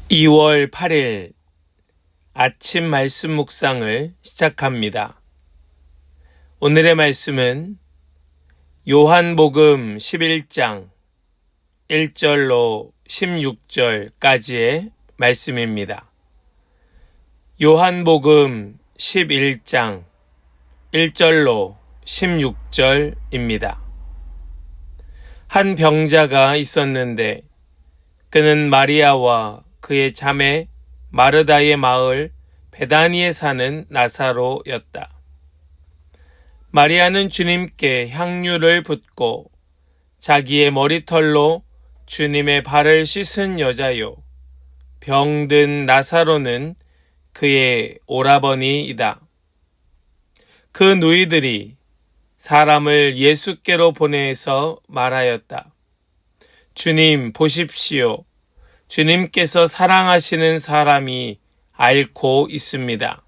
2월 8일 아침 말씀 묵상을 시작합니다. 오늘의 말씀은 요한복음 11장 1절로 16절까지의 말씀입니다. 요한복음 11장 1절로 16절입니다. 한 병자가 있었는데 그는 마리아와 그의 자매 마르다의 마을 베다니에 사는 나사로였다. 마리아는 주님께 향유를 붓고 자기의 머리털로 주님의 발을 씻은 여자요. 병든 나사로는 그의 오라버니이다. 그 누이들이 사람을 예수께로 보내서 말하였다. 주님 보십시오. 주님께서 사랑하시는 사람이 앓고 있습니다.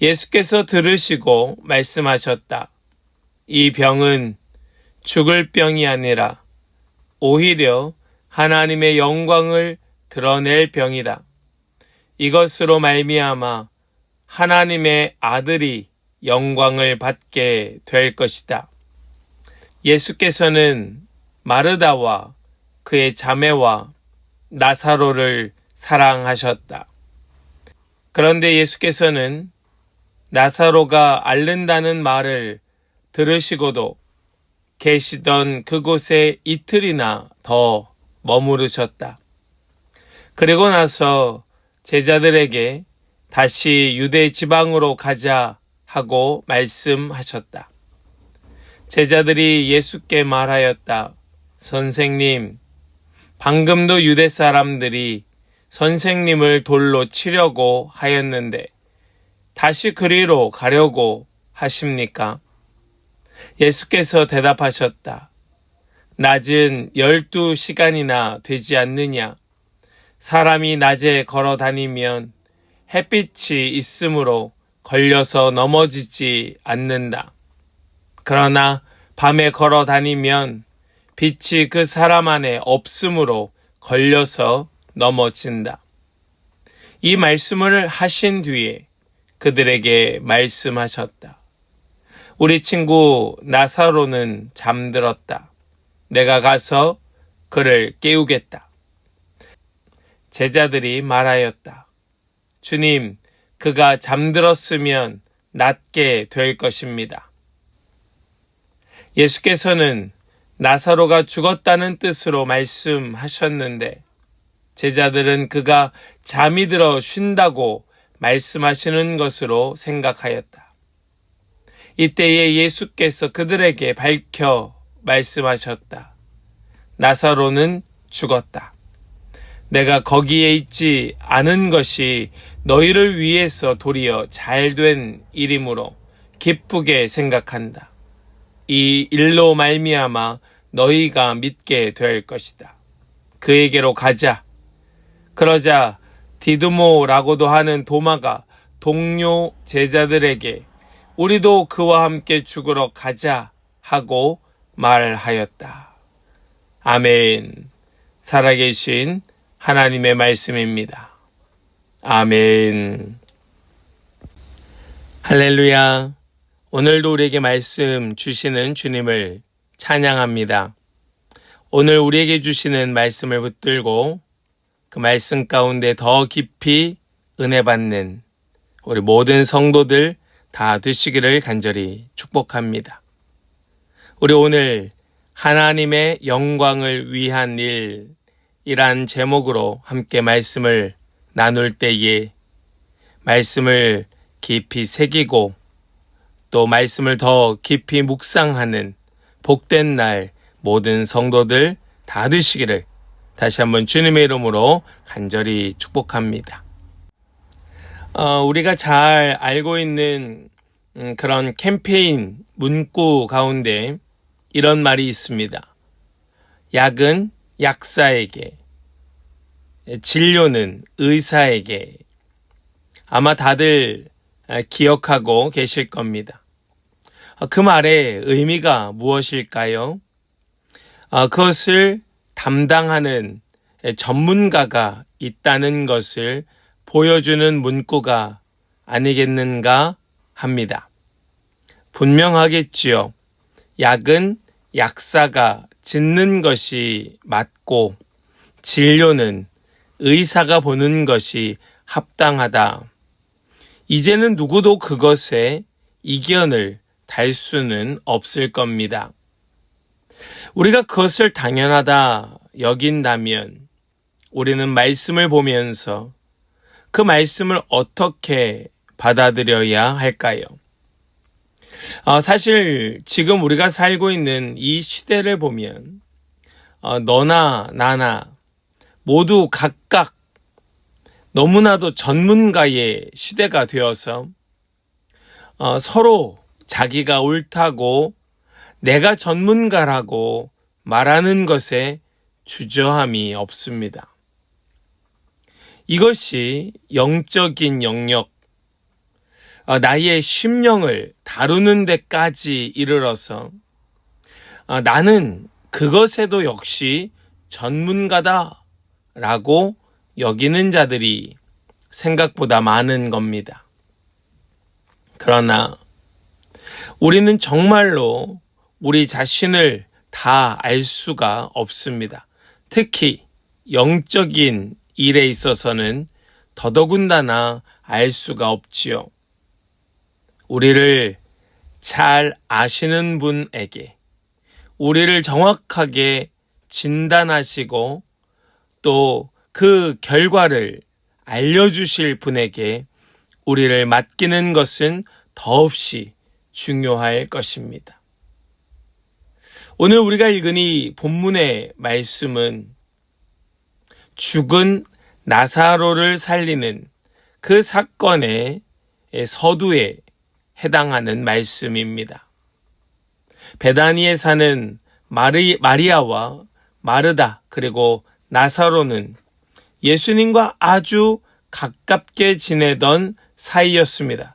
예수께서 들으시고 말씀하셨다. 이 병은 죽을 병이 아니라 오히려 하나님의 영광을 드러낼 병이다. 이것으로 말미암아 하나님의 아들이 영광을 받게 될 것이다. 예수께서는 마르다와 그의 자매와 나사로를 사랑하셨다. 그런데 예수께서는 나사로가 앓는다는 말을 들으시고도 계시던 그곳에 이틀이나 더 머무르셨다. 그리고 나서 제자들에게 다시 유대 지방으로 가자 하고 말씀하셨다. 제자들이 예수께 말하였다. 선생님, 방금도 유대 사람들이 선생님을 돌로 치려고 하였는데 다시 그리로 가려고 하십니까? 예수께서 대답하셨다. 낮은 12시간이나 되지 않느냐? 사람이 낮에 걸어 다니면 햇빛이 있으므로 걸려서 넘어지지 않는다. 그러나 밤에 걸어 다니면 빛이 그 사람 안에 없으므로 걸려서 넘어진다. 이 말씀을 하신 뒤에 그들에게 말씀하셨다. 우리 친구 나사로는 잠들었다. 내가 가서 그를 깨우겠다. 제자들이 말하였다. 주님, 그가 잠들었으면 낫게 될 것입니다. 예수께서는 나사로가 죽었다는 뜻으로 말씀하셨는데 제자들은 그가 잠이 들어 쉰다고 말씀하시는 것으로 생각하였다. 이때에 예수께서 그들에게 밝혀 말씀하셨다. 나사로는 죽었다. 내가 거기에 있지 않은 것이 너희를 위해서 도리어 잘된 일이므로 기쁘게 생각한다. 이 일로 말미암아 너희가 믿게 될 것이다. 그에게로 가자. 그러자 디두모라고도 하는 도마가 동료 제자들에게 우리도 그와 함께 죽으러 가자 하고 말하였다. 아멘. 살아계신 하나님의 말씀입니다. 아멘. 할렐루야. 오늘도 우리에게 말씀 주시는 주님을 찬양합니다. 오늘 우리에게 주시는 말씀을 붙들고 그 말씀 가운데 더 깊이 은혜 받는 우리 모든 성도들 다 되시기를 간절히 축복합니다. 우리 오늘 하나님의 영광을 위한 일이란 제목으로 함께 말씀을 나눌 때에 말씀을 깊이 새기고 또 말씀을 더 깊이 묵상하는 복된 날 모든 성도들 다 되시기를 다시 한번 주님의 이름으로 간절히 축복합니다. 우리가 잘 알고 있는 그런 캠페인 문구 가운데 이런 말이 있습니다. 약은 약사에게, 진료는 의사에게. 아마 다들 기억하고 계실 겁니다. 그 말의 의미가 무엇일까요? 그것을 담당하는 전문가가 있다는 것을 보여주는 문구가 아니겠는가 합니다. 분명하겠지요. 약은 약사가 짓는 것이 맞고 진료는 의사가 보는 것이 합당하다. 이제는 누구도 그것에 이견을 달 수는 없을 겁니다. 우리가 그것을 당연하다 여긴다면 우리는 말씀을 보면서 그 말씀을 어떻게 받아들여야 할까요? 사실 지금 우리가 살고 있는 이 시대를 보면 너나 나나 모두 각각 너무나도 전문가의 시대가 되어서 서로 자기가 옳다고 내가 전문가라고 말하는 것에 주저함이 없습니다. 이것이 영적인 영역, 나의 심령을 다루는 데까지 이르러서 나는 그것에도 역시 전문가다라고 여기는 자들이 생각보다 많은 겁니다. 그러나 우리는 정말로 우리 자신을 다 알 수가 없습니다. 특히 영적인 일에 있어서는 더더군다나 알 수가 없지요. 우리를 잘 아시는 분에게 우리를 정확하게 진단하시고 또 그 결과를 알려주실 분에게 우리를 맡기는 것은 더없이 중요할 것입니다. 오늘 우리가 읽은 이 본문의 말씀은 죽은 나사로를 살리는 그 사건의 서두에 해당하는 말씀입니다. 베다니에 사는 마리아와 마르다 그리고 나사로는 예수님과 아주 가깝게 지내던 사이였습니다.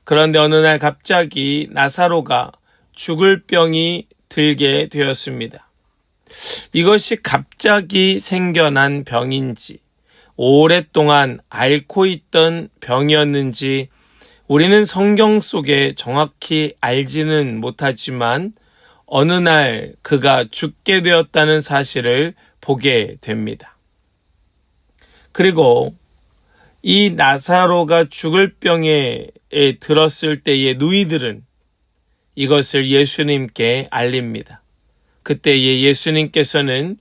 그런데 어느 날 갑자기 나사로가 죽을 병이 들게 되었습니다. 이것이 갑자기 생겨난 병인지 오랫동안 앓고 있던 병이었는지 우리는 성경 속에 정확히 알지는 못하지만 어느 날 그가 죽게 되었다는 사실을 보게 됩니다. 그리고 이 나사로가 죽을 병에 들었을 때의 누이들은 이것을 예수님께 알립니다. 그때에 예수님께서는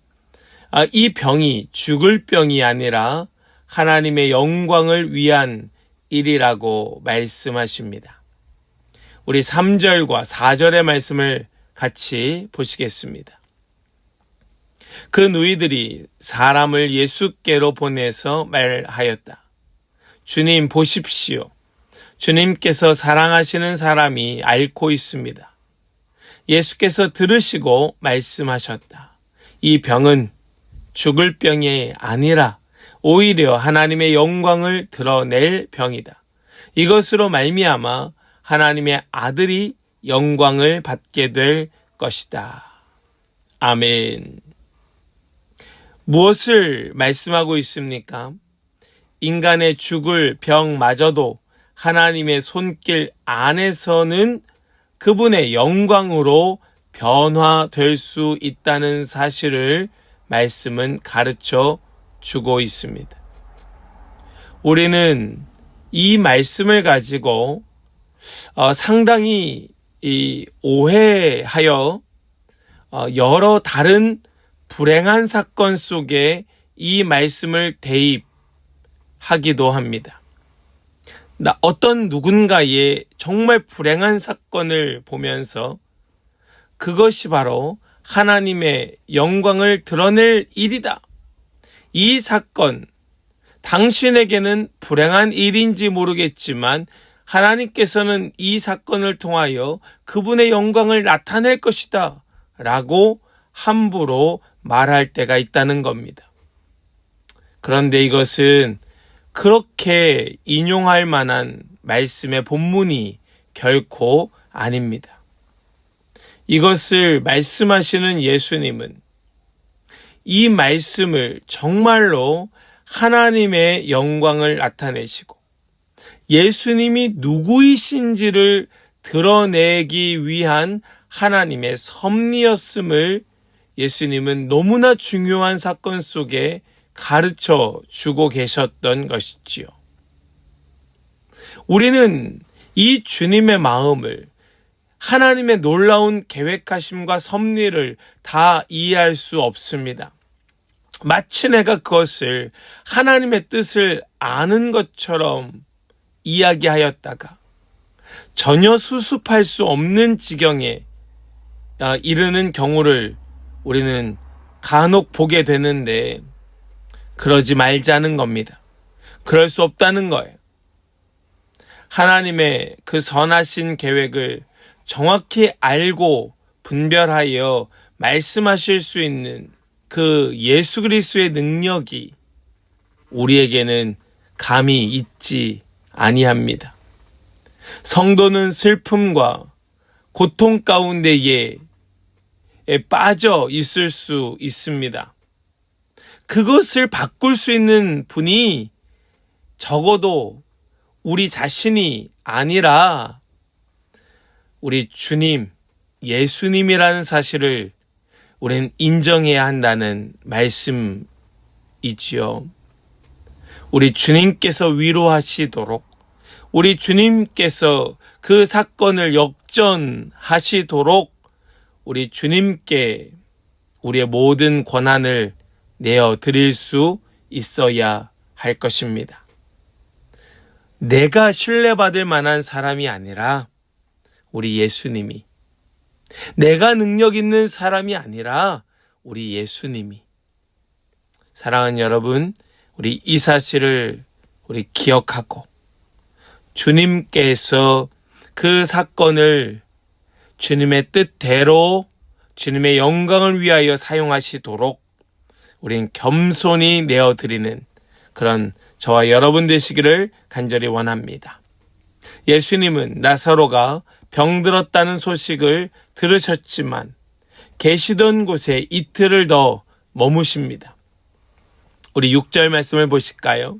이 병이 죽을 병이 아니라 하나님의 영광을 위한 일이라고 말씀하십니다. 우리 3절과 4절의 말씀을 같이 보시겠습니다. 그 누이들이 사람을 예수께로 보내서 말하였다. 주님 보십시오. 주님께서 사랑하시는 사람이 앓고 있습니다. 예수께서 들으시고 말씀하셨다. 이 병은 죽을 병이 아니라 오히려 하나님의 영광을 드러낼 병이다. 이것으로 말미암아 하나님의 아들이 영광을 받게 될 것이다. 아멘. 무엇을 말씀하고 있습니까? 인간의 죽을 병마저도 하나님의 손길 안에서는 그분의 영광으로 변화될 수 있다는 사실을 말씀은 가르쳐 주고 있습니다. 우리는 이 말씀을 가지고 상당히 오해하여 여러 다른 불행한 사건 속에 이 말씀을 대입하기도 합니다. 어떤 누군가의 정말 불행한 사건을 보면서 그것이 바로 하나님의 영광을 드러낼 일이다. 이 사건, 당신에게는 불행한 일인지 모르겠지만 하나님께서는 이 사건을 통하여 그분의 영광을 나타낼 것이다 라고 함부로 말할 때가 있다는 겁니다. 그런데 이것은 그렇게 인용할 만한 말씀의 본문이 결코 아닙니다. 이것을 말씀하시는 예수님은 이 말씀을 정말로 하나님의 영광을 나타내시고 예수님이 누구이신지를 드러내기 위한 하나님의 섭리였음을 예수님은 너무나 중요한 사건 속에 가르쳐 주고 계셨던 것이지요. 우리는 이 주님의 마음을, 하나님의 놀라운 계획하심과 섭리를 다 이해할 수 없습니다. 마치 내가 그것을 하나님의 뜻을 아는 것처럼 이야기하였다가 전혀 수습할 수 없는 지경에 이르는 경우를 우리는 간혹 보게 되는데, 그러지 말자는 겁니다. 그럴 수 없다는 거예요. 하나님의 그 선하신 계획을 정확히 알고 분별하여 말씀하실 수 있는 그 예수 그리스도의 능력이 우리에게는 감히 있지 아니합니다. 성도는 슬픔과 고통 가운데에 빠져 있을 수 있습니다. 그것을 바꿀 수 있는 분이 적어도 우리 자신이 아니라 우리 주님, 예수님이라는 사실을 우리는 인정해야 한다는 말씀이지요. 우리 주님께서 위로하시도록, 우리 주님께서 그 사건을 역전하시도록 우리 주님께 우리의 모든 권한을 내어드릴 수 있어야 할 것입니다. 내가 신뢰받을 만한 사람이 아니라 우리 예수님이, 내가 능력 있는 사람이 아니라 우리 예수님이. 사랑하는 여러분, 우리 이 사실을 우리 기억하고 주님께서 그 사건을 주님의 뜻대로 주님의 영광을 위하여 사용하시도록 우린 겸손히 내어드리는 그런 저와 여러분 되시기를 간절히 원합니다. 예수님은 나사로가 병들었다는 소식을 들으셨지만 계시던 곳에 이틀을 더 머무십니다. 우리 6절 말씀을 보실까요?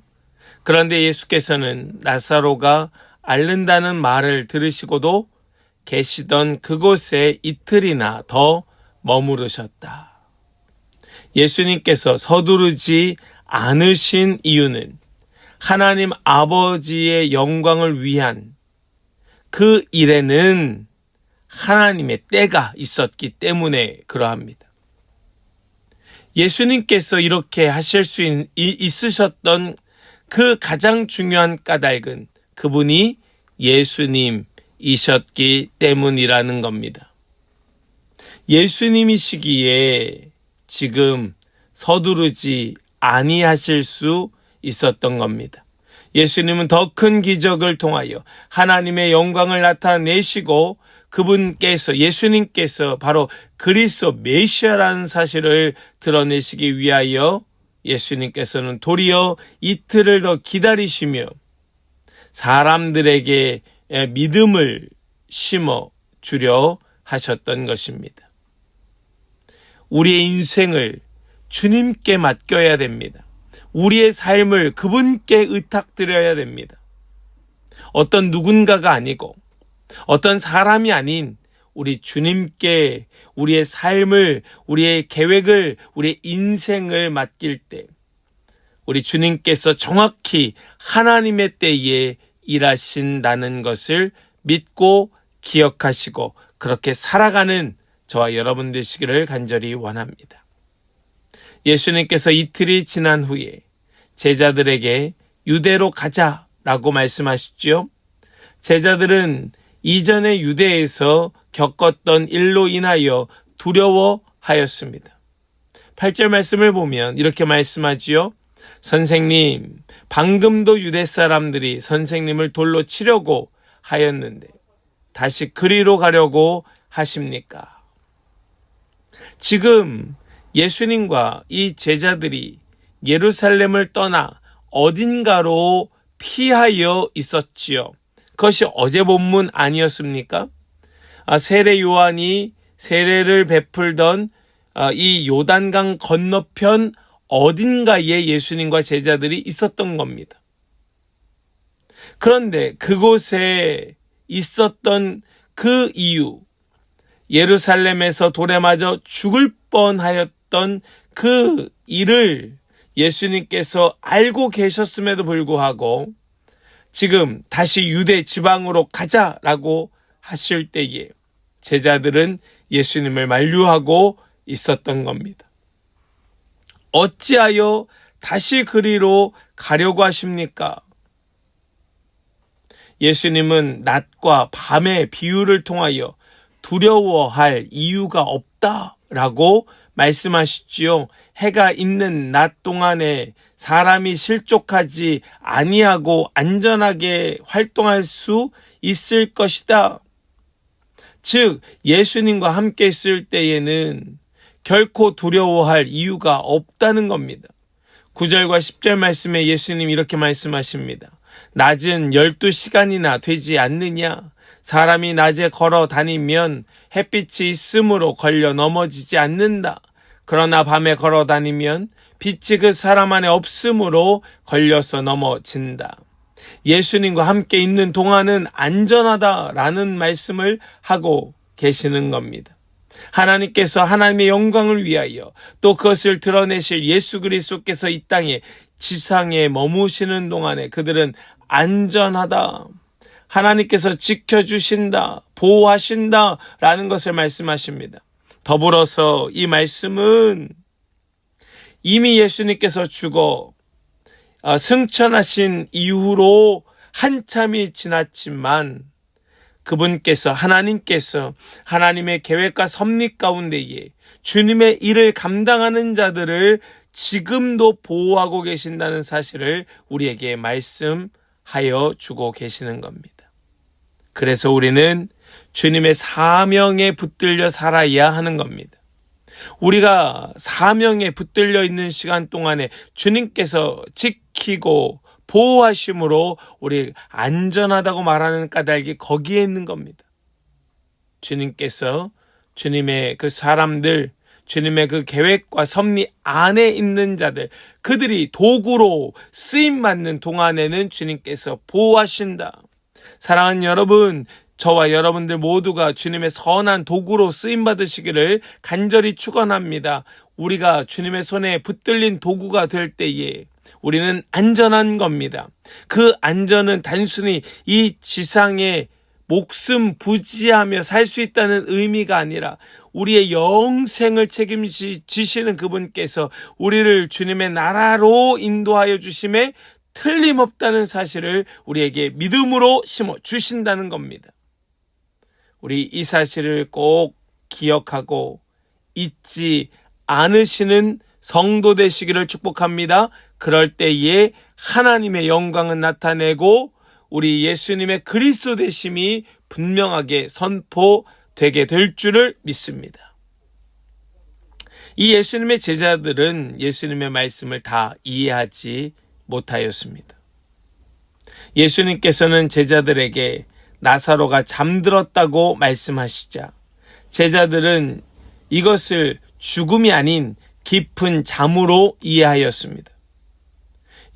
그런데 예수께서는 나사로가 앓는다는 말을 들으시고도 계시던 그곳에 이틀이나 더 머무르셨다. 예수님께서 서두르지 않으신 이유는 하나님 아버지의 영광을 위한 그 일에는 하나님의 때가 있었기 때문에 그러합니다. 예수님께서 이렇게 하실 수 있으셨던 그 가장 중요한 까닭은 그분이 예수님이셨기 때문이라는 겁니다. 예수님이시기에 지금 서두르지 아니하실 수 있었던 겁니다. 예수님은 더 큰 기적을 통하여 하나님의 영광을 나타내시고 그분께서, 예수님께서 바로 그리스도 메시아라는 사실을 드러내시기 위하여 예수님께서는 도리어 이틀을 더 기다리시며 사람들에게 믿음을 심어 주려 하셨던 것입니다. 우리의 인생을 주님께 맡겨야 됩니다. 우리의 삶을 그분께 의탁드려야 됩니다. 어떤 누군가가 아니고 어떤 사람이 아닌 우리 주님께 우리의 삶을, 우리의 계획을, 우리의 인생을 맡길 때 우리 주님께서 정확히 하나님의 때에 일하신다는 것을 믿고 기억하시고 그렇게 살아가는 저와 여러분 되시기를 간절히 원합니다. 예수님께서 이틀이 지난 후에 제자들에게 유대로 가자라고 말씀하시죠. 제자들은 이전에 유대에서 겪었던 일로 인하여 두려워하였습니다. 8절 말씀을 보면 이렇게 말씀하지요. 선생님, 방금도 유대 사람들이 선생님을 돌로 치려고 하였는데 다시 그리로 가려고 하십니까? 지금 예수님과 이 제자들이 예루살렘을 떠나 어딘가로 피하여 있었지요. 그것이 어제 본문 아니었습니까? 세례 요한이 세례를 베풀던 이 요단강 건너편 어딘가에 예수님과 제자들이 있었던 겁니다. 그런데 그곳에 있었던 그 이유, 예루살렘에서 돌에 맞아 죽을 뻔하였던 그 일을 예수님께서 알고 계셨음에도 불구하고 지금 다시 유대 지방으로 가자라고 하실 때에 제자들은 예수님을 만류하고 있었던 겁니다. 어찌하여 다시 그리로 가려고 하십니까? 예수님은 낮과 밤의 비유를 통하여 두려워할 이유가 없다라고 말씀하시지요. 해가 있는 낮 동안에 사람이 실족하지 아니하고 안전하게 활동할 수 있을 것이다. 즉 예수님과 함께 있을 때에는 결코 두려워할 이유가 없다는 겁니다. 9절과 10절 말씀에 예수님이 이렇게 말씀하십니다. 낮은 12시간이나 되지 않느냐? 사람이 낮에 걸어 다니면 햇빛이 있으므로 걸려 넘어지지 않는다. 그러나 밤에 걸어 다니면 빛이 그 사람 안에 없으므로 걸려서 넘어진다. 예수님과 함께 있는 동안은 안전하다라는 말씀을 하고 계시는 겁니다. 하나님께서 하나님의 영광을 위하여 또 그것을 드러내실 예수 그리스도께서 이 땅에 지상에 머무시는 동안에 그들은 안전하다. 하나님께서 지켜주신다, 보호하신다 라는 것을 말씀하십니다. 더불어서 이 말씀은 이미 예수님께서 죽어 승천하신 이후로 한참이 지났지만 그분께서 하나님께서 하나님의 계획과 섭리 가운데에 주님의 일을 감당하는 자들을 지금도 보호하고 계신다는 사실을 우리에게 말씀하여 주고 계시는 겁니다. 그래서 우리는 주님의 사명에 붙들려 살아야 하는 겁니다. 우리가 사명에 붙들려 있는 시간 동안에 주님께서 지키고 보호하심으로 우리 안전하다고 말하는 까닭이 거기에 있는 겁니다. 주님께서 주님의 그 사람들, 주님의 그 계획과 섭리 안에 있는 자들, 그들이 도구로 쓰임받는 동안에는 주님께서 보호하신다. 사랑하는 여러분, 저와 여러분들 모두가 주님의 선한 도구로 쓰임받으시기를 간절히 축원합니다. 우리가 주님의 손에 붙들린 도구가 될 때에 우리는 안전한 겁니다. 그 안전은 단순히 이 지상에 목숨 부지하며 살 수 있다는 의미가 아니라 우리의 영생을 책임지시는 그분께서 우리를 주님의 나라로 인도하여 주심에 틀림없다는 사실을 우리에게 믿음으로 심어 주신다는 겁니다. 우리 이 사실을 꼭 기억하고 잊지 않으시는 성도 되시기를 축복합니다. 그럴 때에 하나님의 영광은 나타내고 우리 예수님의 그리스도 되심이 분명하게 선포되게 될 줄을 믿습니다. 이 예수님의 제자들은 예수님의 말씀을 다 이해하지 못하였습니다. 예수님께서는 제자들에게 나사로가 잠들었다고 말씀하시자 제자들은 이것을 죽음이 아닌 깊은 잠으로 이해하였습니다.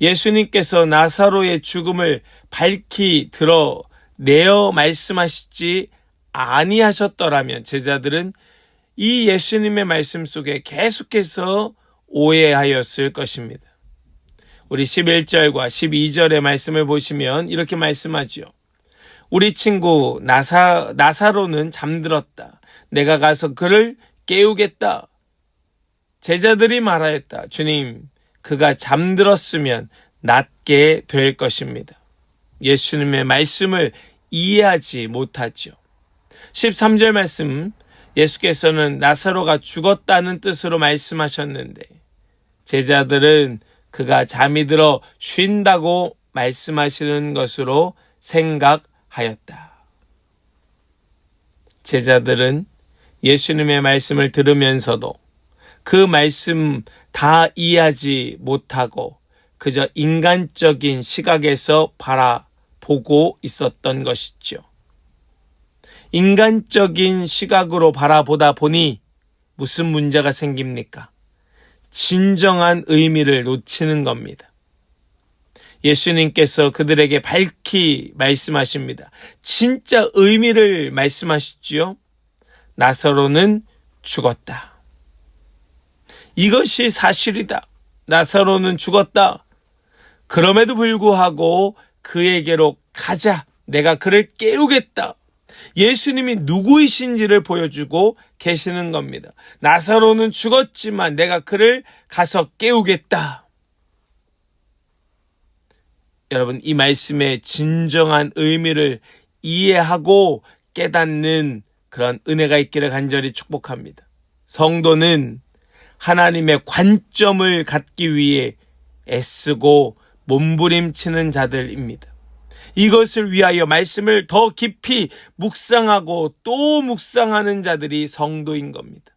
예수님께서 나사로의 죽음을 밝히 드러내어 말씀하시지 아니하셨더라면 제자들은 이 예수님의 말씀 속에 계속해서 오해하였을 것입니다. 우리 11절과 12절의 말씀을 보시면 이렇게 말씀하죠. 우리 친구 나사로는 잠들었다. 내가 가서 그를 깨우겠다. 제자들이 말하였다. 주님, 그가 잠들었으면 낫게 될 것입니다. 예수님의 말씀을 이해하지 못하죠. 13절 말씀, 예수께서는 나사로가 죽었다는 뜻으로 말씀하셨는데 제자들은 그가 잠이 들어 쉰다고 말씀하시는 것으로 생각하였다. 제자들은 예수님의 말씀을 들으면서도 그 말씀 다 이해하지 못하고 그저 인간적인 시각에서 바라보고 있었던 것이죠. 인간적인 시각으로 바라보다 보니 무슨 문제가 생깁니까? 진정한 의미를 놓치는 겁니다. 예수님께서 그들에게 밝히 말씀하십니다. 진짜 의미를 말씀하시지요. 나사로는 죽었다. 이것이 사실이다. 나사로는 죽었다. 그럼에도 불구하고 그에게로 가자. 내가 그를 깨우겠다. 예수님이 누구이신지를 보여주고 계시는 겁니다. 나사로는 죽었지만 내가 그를 가서 깨우겠다. 여러분, 이 말씀의 진정한 의미를 이해하고 깨닫는 그런 은혜가 있기를 간절히 축복합니다. 성도는 하나님의 관점을 갖기 위해 애쓰고 몸부림치는 자들입니다. 이것을 위하여 말씀을 더 깊이 묵상하고 또 묵상하는 자들이 성도인 겁니다.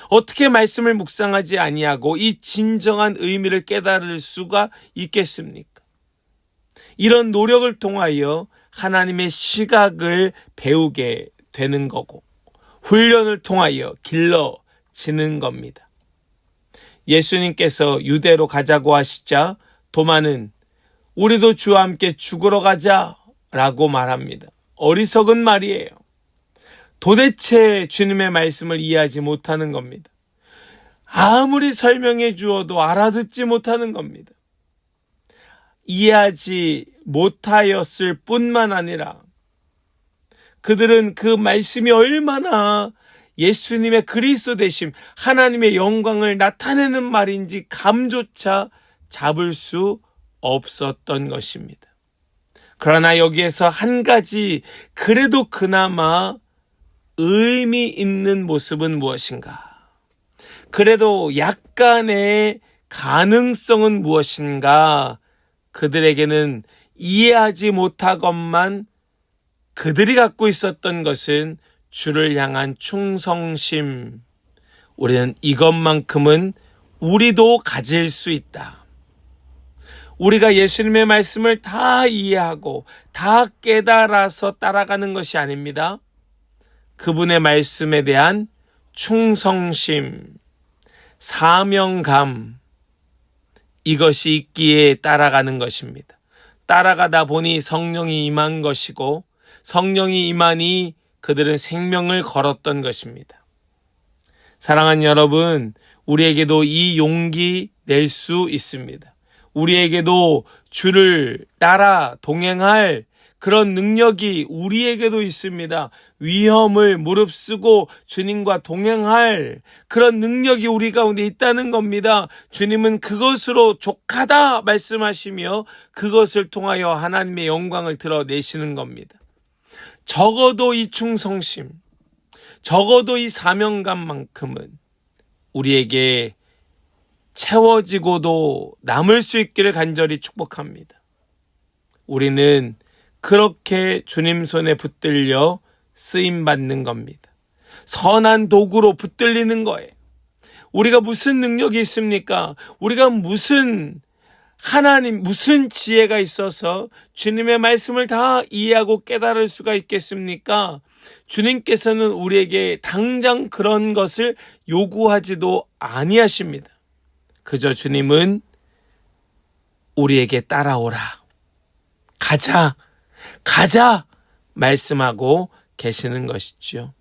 어떻게 말씀을 묵상하지 아니하고 이 진정한 의미를 깨달을 수가 있겠습니까? 이런 노력을 통하여 하나님의 시각을 배우게 되는 거고 훈련을 통하여 길러지는 겁니다. 예수님께서 유대로 가자고 하시자 도마는 우리도 주와 함께 죽으러 가자라고 말합니다. 어리석은 말이에요. 도대체 주님의 말씀을 이해하지 못하는 겁니다. 아무리 설명해 주어도 알아듣지 못하는 겁니다. 이해하지 못하였을 뿐만 아니라 그들은 그 말씀이 얼마나 예수님의 그리스도 되심, 하나님의 영광을 나타내는 말인지 감조차 잡을 수 없었던 것입니다. 그러나 여기에서 한 가지 그래도 그나마 의미 있는 모습은 무엇인가? 그래도 약간의 가능성은 무엇인가? 그들에게는 이해하지 못하건만 그들이 갖고 있었던 것은 주를 향한 충성심. 우리는 이것만큼은 우리도 가질 수 있다. 우리가 예수님의 말씀을 다 이해하고 다 깨달아서 따라가는 것이 아닙니다. 그분의 말씀에 대한 충성심, 사명감, 이것이 있기에 따라가는 것입니다. 따라가다 보니 성령이 임한 것이고 성령이 임하니 그들은 생명을 걸었던 것입니다. 사랑하는 여러분, 우리에게도 이 용기 낼 수 있습니다. 우리에게도 주를 따라 동행할 그런 능력이 우리에게도 있습니다. 위험을 무릅쓰고 주님과 동행할 그런 능력이 우리 가운데 있다는 겁니다. 주님은 그것으로 족하다 말씀하시며 그것을 통하여 하나님의 영광을 드러내시는 겁니다. 적어도 이 충성심, 적어도 이 사명감만큼은 우리에게 채워지고도 남을 수 있기를 간절히 축복합니다. 우리는 그렇게 주님 손에 붙들려 쓰임받는 겁니다. 선한 도구로 붙들리는 거예요. 우리가 무슨 능력이 있습니까? 우리가 무슨 지혜가 있어서 주님의 말씀을 다 이해하고 깨달을 수가 있겠습니까? 주님께서는 우리에게 당장 그런 것을 요구하지도 아니하십니다. 그저 주님은 우리에게 따라오라, 가자 말씀하고 계시는 것이죠.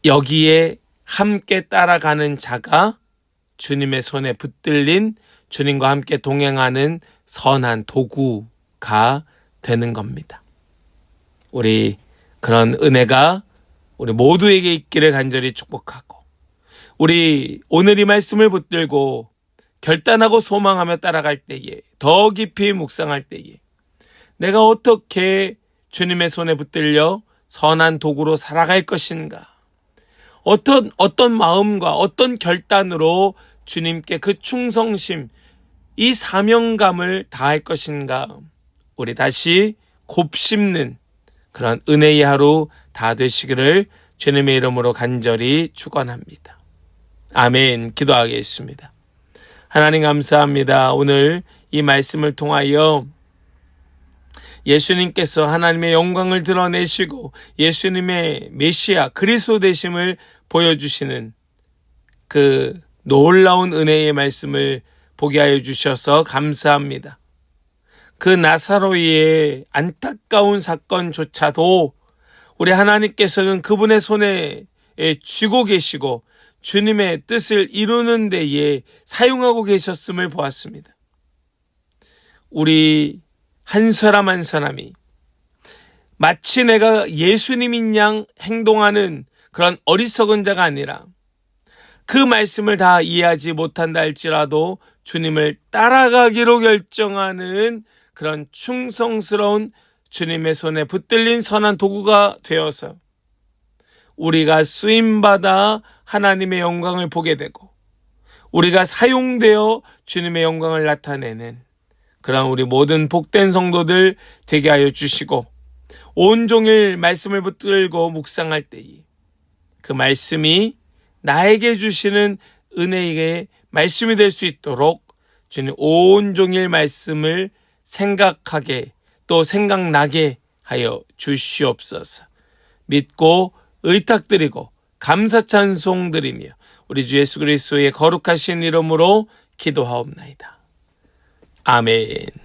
여기에 함께 따라가는 자가 주님의 손에 붙들린 주님과 함께 동행하는 선한 도구가 되는 겁니다. 우리 그런 은혜가 우리 모두에게 있기를 간절히 축복하고, 우리 오늘 이 말씀을 붙들고 결단하고 소망하며 따라갈 때에, 더 깊이 묵상할 때에 내가 어떻게 주님의 손에 붙들려 선한 도구로 살아갈 것인가? 어떤 마음과 어떤 결단으로 주님께 그 충성심, 이 사명감을 다할 것인가? 우리 다시 곱씹는 그런 은혜의 하루 다 되시기를 주님의 이름으로 간절히 축원합니다. 아멘. 기도하겠습니다. 하나님 감사합니다. 오늘 이 말씀을 통하여 예수님께서 하나님의 영광을 드러내시고 예수님의 메시아 그리스도 되심을 보여주시는 그 놀라운 은혜의 말씀을 보게 하여 주셔서 감사합니다. 그 나사로의 안타까운 사건조차도 우리 하나님께서는 그분의 손에 쥐고 계시고 주님의 뜻을 이루는 데에 사용하고 계셨음을 보았습니다. 우리 한 사람 한 사람이 마치 내가 예수님인 양 행동하는 그런 어리석은 자가 아니라 그 말씀을 다 이해하지 못한다 할지라도 주님을 따라가기로 결정하는 그런 충성스러운 주님의 손에 붙들린 선한 도구가 되어서 우리가 쓰임받아 하나님의 영광을 보게 되고 우리가 사용되어 주님의 영광을 나타내는 그런 우리 모든 복된 성도들 되게 하여 주시고 온종일 말씀을 붙들고 묵상할 때에 그 말씀이 나에게 주시는 은혜의 말씀이 될 수 있도록 주님 온종일 말씀을 생각하게 또 생각나게 하여 주시옵소서. 믿고 의탁드리고 감사 찬송드리며 우리 주 예수 그리스도의 거룩하신 이름으로 기도하옵나이다. 아멘.